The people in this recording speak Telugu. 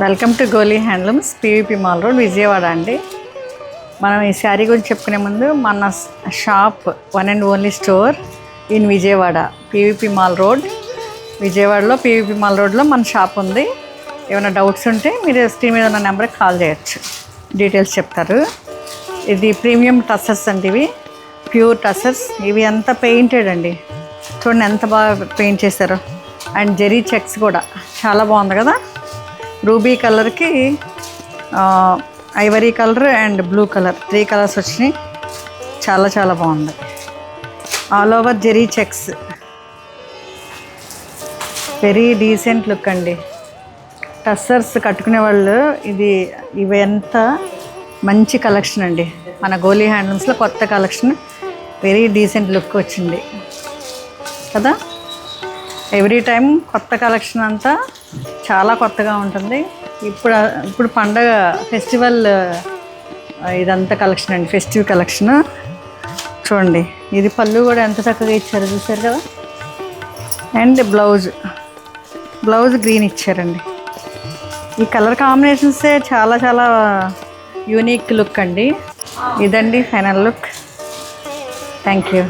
Welcome to Goli handlooms, PVP mall road, Vijayawada అండి. మనం ఈ శారీ గురించి చెప్పుకునే ముందు మన shop one and only store in Vijayawada, PVP mall road, విజయవాడలో పీవీపీ మాల్ రోడ్లో మన షాప్ ఉంది. ఏమైనా డౌట్స్ ఉంటే మీరు స్క్రీన్ మీద ఉన్న నెంబర్కి కాల్ చేయొచ్చు, డీటెయిల్స్ చెప్తారు. ఇది ప్రీమియం టసర్స్ అండి, ఇవి ప్యూర్ టసర్స్. ఇవి అంతా పెయింటెడ్ అండి, చూడండి ఎంత బాగా పెయింట్ చేశారో. అండ్ జెరీ చెక్స్ కూడా చాలా బాగుంది కదా. రూబీ కలర్కి ivory colour and blue colour, 3 colours వచ్చినాయి. చాలా చాలా బాగుంది. All over zari checks, very decent look అండి. టస్సర్స్ కట్టుకునే వాళ్ళు ఇవి ఎంత మంచి కలెక్షన్ అండి. మన గోలీ హ్యాండ్లూమ్స్లో కొత్త కలెక్షన్, వెరీ డీసెంట్ లుక్ వచ్చింది కదా. ఎవ్రీ టైం కొత్త కలెక్షన్ అంతా చాలా కొత్తగా ఉంటుంది. ఇప్పుడు పండగ ఫెస్టివల్ ఇదంతా కలెక్షన్ అండి, ఫెస్టివ్ కలెక్షన్. చూడండి, ఇది పళ్ళు కూడా ఎంత చక్కగా ఇచ్చారు చూసారు కదా. అండ్ బ్లౌజ్ గ్రీన్ ఇచ్చారండి. ఈ కలర్ కాంబినేషన్సే చాలా చాలా యూనిక్ లుక్ అండి. ఇదండి ఫైనల్ లుక్. Thank you.